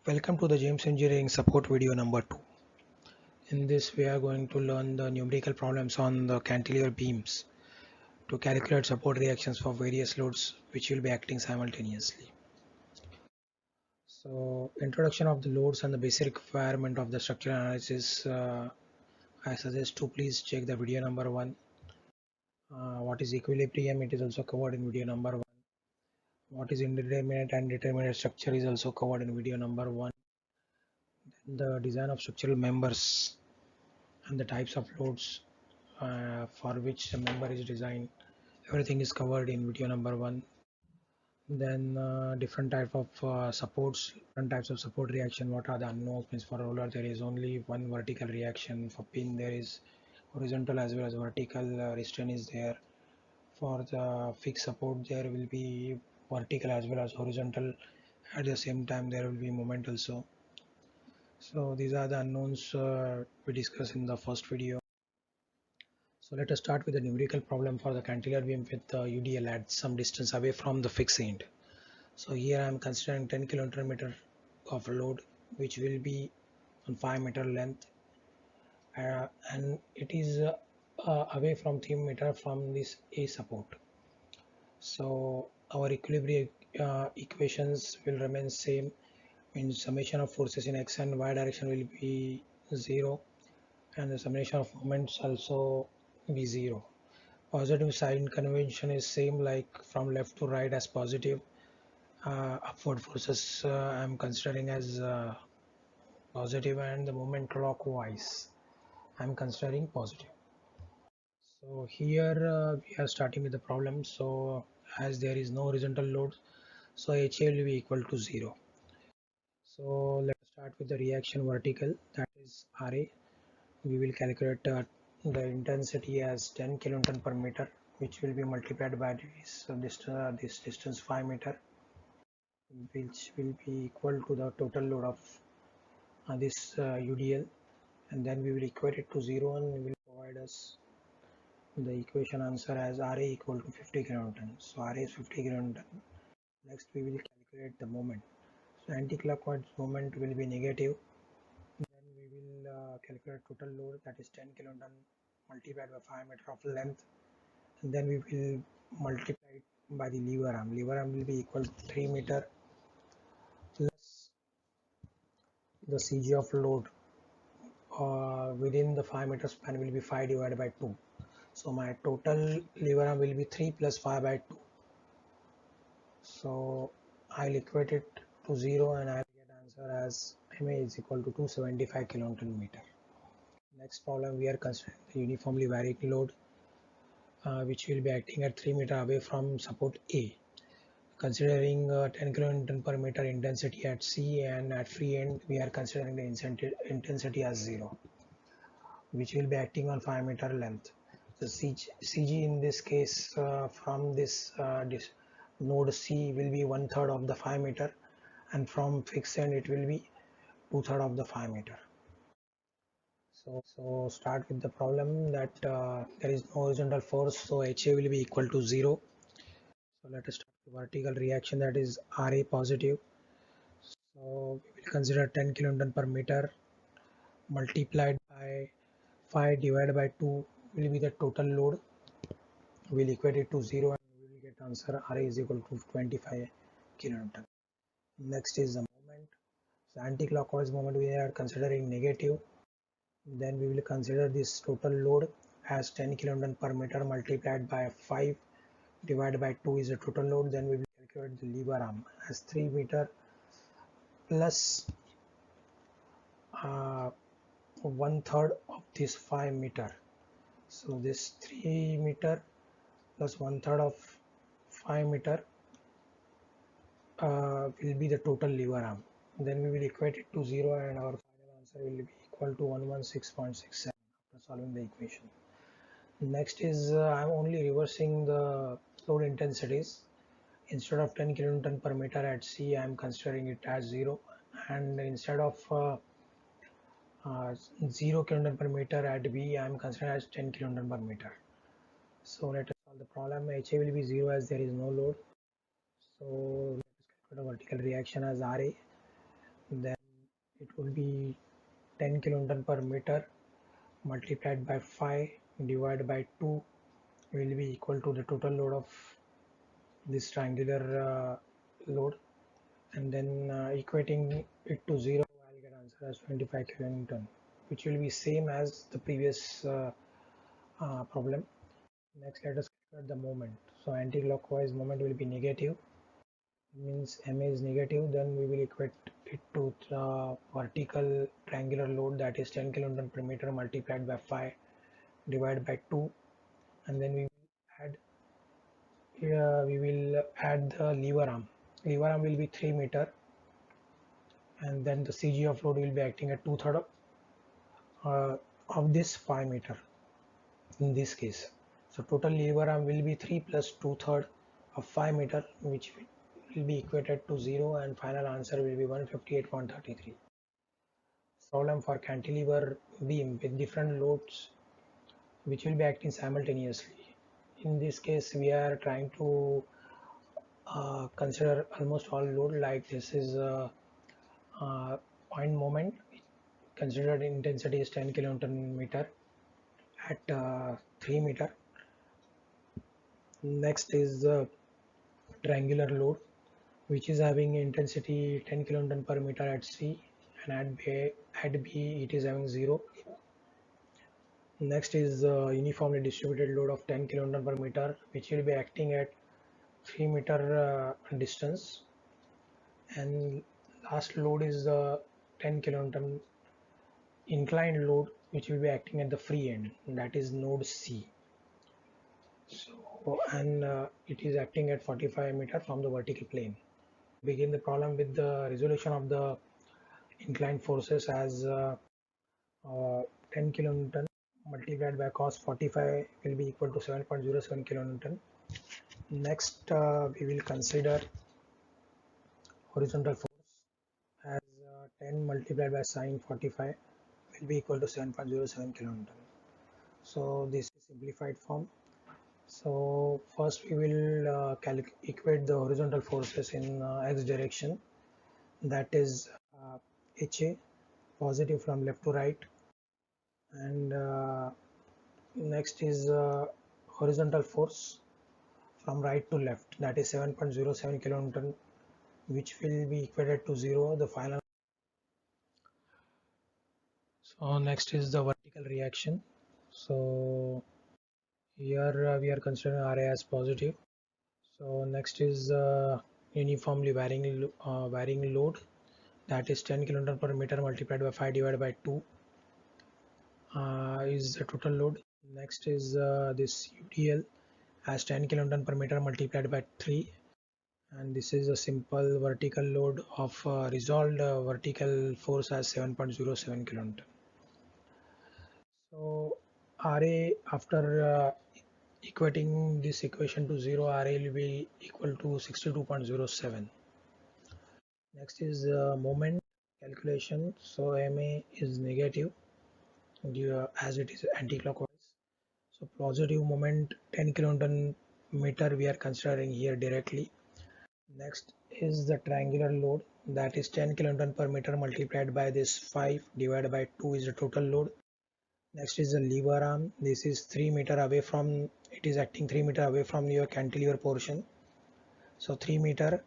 Welcome to the James Engineering support video number 2. In this we are going to learn the numerical problems on the cantilever beams to calculate support reactions for various loads which will be acting simultaneously. So introduction of the loads and the basic requirement of the structural analysis. I suggest to please check the video number 1. What is equilibrium? It is also covered in video number 1. What is indeterminate and determinate structure is also covered in video number 1. The design of structural members and the types of loads for which the member is designed, everything is covered in video number 1. Then different type of supports, different types of support reaction. What are the unknowns? Means for roller there is only one vertical reaction, for pin there is horizontal as well as vertical restraint is there. For the fixed support there will be vertical as well as horizontal. At the same time there will be moment also. So these are the unknowns we discussed in the first video. So let us start with the numerical problem for the cantilever beam with the UDL at some distance away from the fixed end. So here I am considering 10 kN of load which will be on 5 meter length and it is away from 3 meter from this A support. So our equilibrium equations will remain same, means summation of forces in x and y direction will be 0 and the summation of moments also be 0. Positive sign convention is same like from left to right as positive. Upward forces I'm considering as positive and the moment clockwise I'm considering positive. So here we are starting with the problem. So as there is no horizontal load, so HA will be equal to 0. So let's start with the reaction vertical, that is RA. We will calculate the intensity as 10 kilonewton per meter, which will be multiplied by this distance 5 meter, which will be equal to the total load of this UDL, and then we will equate it to 0 and we will provide us the equation answer as RA equal to 50 kilonewton. So RA is 50 kilonewton. Next we will calculate the moment. So anti-clockwise moment will be negative. Then we will calculate total load, that is 10 kilonewton multiplied by 5 meter of length, and then we will multiply it by the lever arm. Lever arm will be equal to 3 meter plus the CG of load within the 5 meter span will be 5 divided by 2. So my total lever arm will be 3 plus 5 by 2. So I'll equate it to 0 and I'll get answer as MA is equal to 275 kilonewton meter. Next problem, we are considering the uniformly varying load which will be acting at 3 meter away from support A. Considering 10 kilonewton per meter intensity at C and at free end, we are considering the intensity as 0, which will be acting on 5 meter length. So CG in this case from this node C will be 1/3 of the 5 meter, and from fixed end it will be 2/3 of the 5 meter. So start with the problem that there is no horizontal force, so HA will be equal to 0. So let us start the vertical reaction, that is RA positive. So we will consider 10 kilonewton per meter multiplied by 5 divided by 2 will be the total load. We'll equate it to 0 and we will get answer RA is equal to 25 kilonewton. Next is the moment. So anti-clockwise moment we are considering negative. Then we will consider this total load as 10 kilonewton per meter multiplied by 5 divided by 2 is the total load. Then we will calculate the lever arm as 3 meter plus 1/3 of this 5 meter. So this 3 meter plus 1/3 of 5 meter will be the total lever arm. Then we will equate it to 0 and our final answer will be equal to 116.67 after solving the equation. Next is I'm only reversing the load intensities. Instead of 10 kilonewton per meter at C, I am considering it as 0, and instead of 0 kilonewton per meter at B, I am considering as 10 kilonewton per meter. So let us solve the problem. HA will be 0 as there is no load. So let us calculate a vertical reaction as RA. then it will be 10 kilonewton per meter multiplied by 5 divided by 2 will be equal to the total load of this triangular load, and then equating it to 0, I'll get answer as 25 kilonewton, which will be same as the previous problem. Next, let us calculate the moment. So anti-clockwise moment will be negative, means MA is negative, then we will equate it to the vertical triangular load, that is 10 kilonewton per meter multiplied by 5 divided by 2, and then we will add the lever arm. Lever arm will be 3 meter, and then the CG of load will be acting at 2/3 of this 5 meter in this case. So total lever arm will be 3 plus 2/3 of 5 meter, which will be equated to 0, and final answer will be 158.33. Problem for cantilever beam with different loads which will be acting simultaneously. In this case, we are trying to consider almost all load, like this is a point moment. Considered intensity is 10 kilonewton meter at 3 meter. Next is the triangular load, which is having intensity 10 kilonewton per meter at C, and at B it is having 0. Next is the uniformly distributed load of 10 kilonewton per meter, which will be acting at 3 meter distance, and last load is the 10 kilonewton inclined load, which will be acting at the free end, that is node C. So, and it is acting at 45 meter from the vertical plane. Begin the problem with the resolution of the inclined forces as 10 kilonewton multiplied by cos 45 will be equal to 7.07 kilonewton. Next, we will consider horizontal force as 10 multiplied by sine 45 will be equal to 7.07 kilonewton. So this is simplified form. So first we will equate the horizontal forces in x direction, that is HA, positive from left to right, and next is horizontal force from right to left, that is 7.07 kilonewton, which will be equated to 0, the final. So next is the vertical reaction. So here we are considering RA as positive. So next is uniformly varying load, that is 10 kilonewton per meter multiplied by 5 divided by 2 is the total load. Next is this UDL as 10 kilonewton per meter multiplied by 3, and this is a simple vertical load of resolved vertical force as 7.07 kilonewton. So RA, after equating this equation to 0, RA will be equal to 62.07. Next is moment calculation. So MA is negative as it is anti-clockwise. So positive moment 10 kilonewton meter we are considering here directly. Next is the triangular load, that is 10 kilonewton per meter multiplied by this 5 divided by 2 is the total load. Next is the lever arm. This is 3 meter away from, it is acting 3 meter away from your cantilever portion. So 3 meter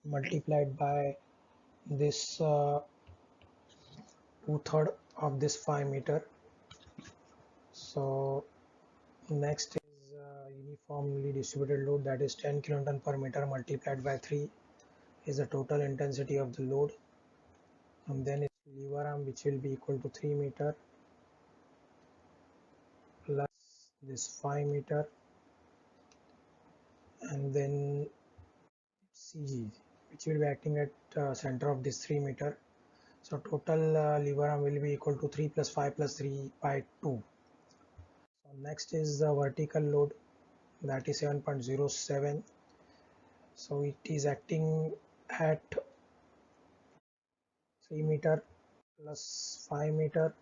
multiplied by this 2/3 of this 5 meter. So next is uniformly distributed load, that is 10 kilonewton per meter multiplied by 3 is the total intensity of the load, and then it's lever arm, which will be equal to 3 meter plus this 5 meter, and then CG, which will be acting at center of this 3 meter. So total lever arm will be equal to 3 plus 5 plus 3 by 2. So next is the vertical load, that is 7.07. So it is acting at 3 meter plus 5 meter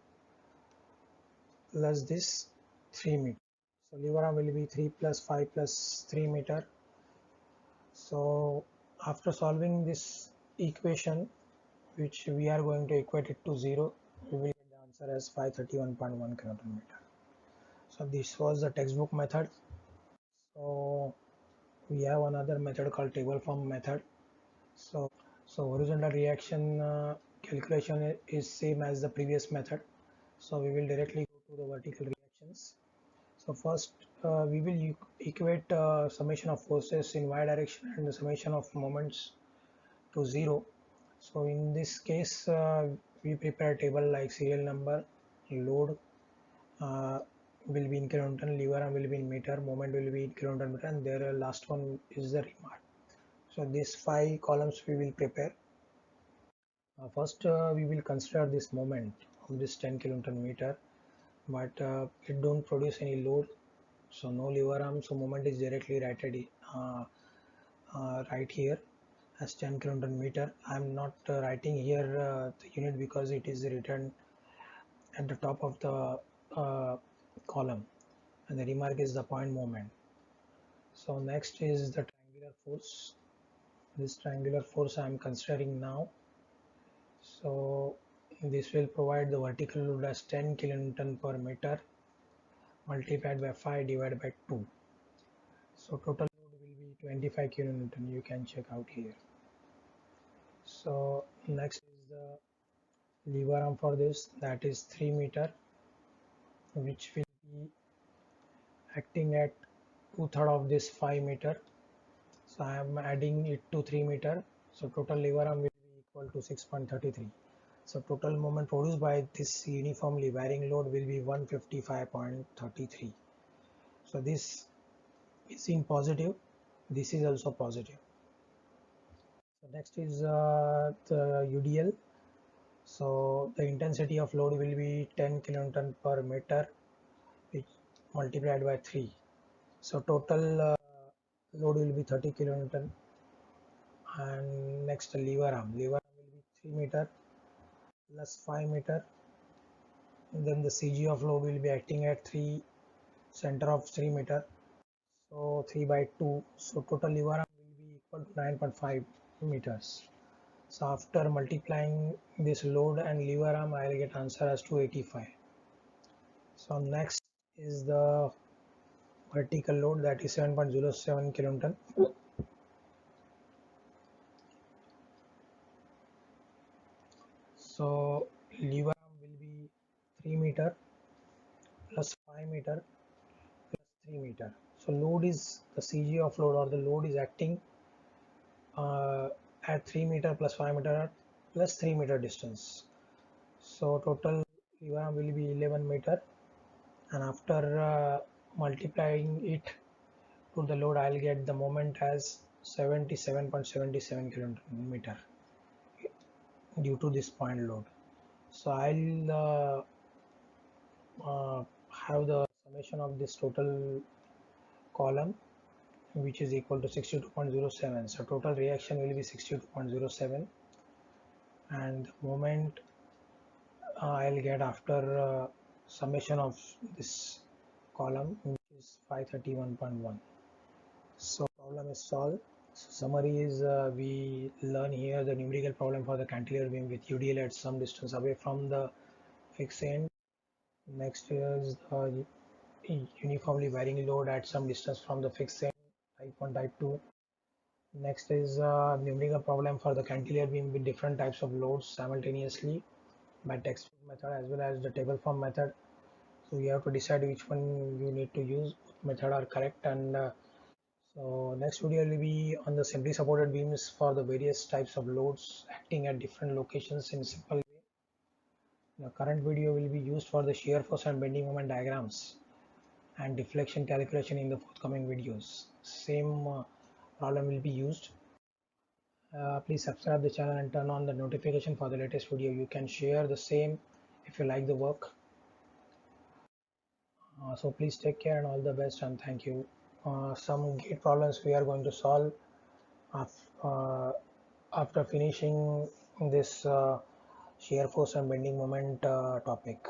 plus this 3 meter. So lever arm will be 3 plus 5 plus 3 meter. So after solving this equation, which we are going to equate it to 0, we will get the answer as 531.1 kilonewton meter. So this was the textbook method. So we have another method called table form method. So horizontal reaction calculation is same as the previous method. So we will directly go to the vertical reactions. So first we will equate summation of forces in y direction and the summation of moments to 0. So in this case we prepare a table like serial number, load will be in kilonewton, lever arm will be in meter, moment will be in kilonewton meter, and their last one is the remark. So these 5 columns we will prepare. First we will consider this moment of this 10 kilonewton meter, but it don't produce any load, so no lever arm, so moment is directly right here as 10 kilonewton meter. I am not writing here the unit because it is written at the top of the column, and the remark is the point moment. So next is the triangular force. This triangular force I am considering now. So this will provide the vertical load as 10 kilonewton per meter multiplied by 5 divided by 2. So total load will be 25 kilonewton. You can check out here. So next is the lever arm for this, that is 3 meter, which will be acting at 2/3 of this 5 meter. So I am adding it to 3 meter. So total lever arm will be equal to 6.33. So total moment produced by this uniformly varying load will be 155.33. So this is in positive. This is also positive. So next is the UDL. So the intensity of load will be 10 kilonewton per meter, which multiplied by 3. So total load will be 30 kilonewton. And next lever arm will be 3 meter plus 5 meter. And then the CG of load will be acting at 3 center of 3 meter. So 3 by 2. So total lever arm will be equal to 9.5 meters. So after multiplying this load and lever arm, I will get answer as 285. So next is the vertical load, that is 7.07 kilonewton. So lever arm will be 3 meter plus 5 meter plus 3 meter. So load is the CG of load, or the load is acting at 3 meter plus 5 meter plus 3 meter distance. So total lever arm will be 11 meter, and after multiplying it to the load, I'll get the moment as 77.77 kilonewton due to this point load. So I'll have the summation of this total column, which is equal to 62.07. So total reaction will be 62.07, and the moment I'll get after summation of this column, which is 531.1. So problem is solved. So summary is we learn here the numerical problem for the cantilever beam with UDL at some distance away from the fixed end. Next is uniformly varying load at some distance from the fixed end, type 1, type 2. Next is numerical problem for the cantilever beam with different types of loads simultaneously by textbook method as well as the table form method. So you have to decide which one you need to use. Both method are correct. And so next video will be on the simply supported beams for the various types of loads acting at different locations in simple way. The current video will be used for the shear force and bending moment diagrams and deflection calculation in the forthcoming videos. Same problem will be used. Please subscribe the channel and turn on the notification for the latest video. You can share the same if you like the work. So please take care and all the best, and thank you. Some gate problems we are going to solve after finishing this shear force and bending moment topic.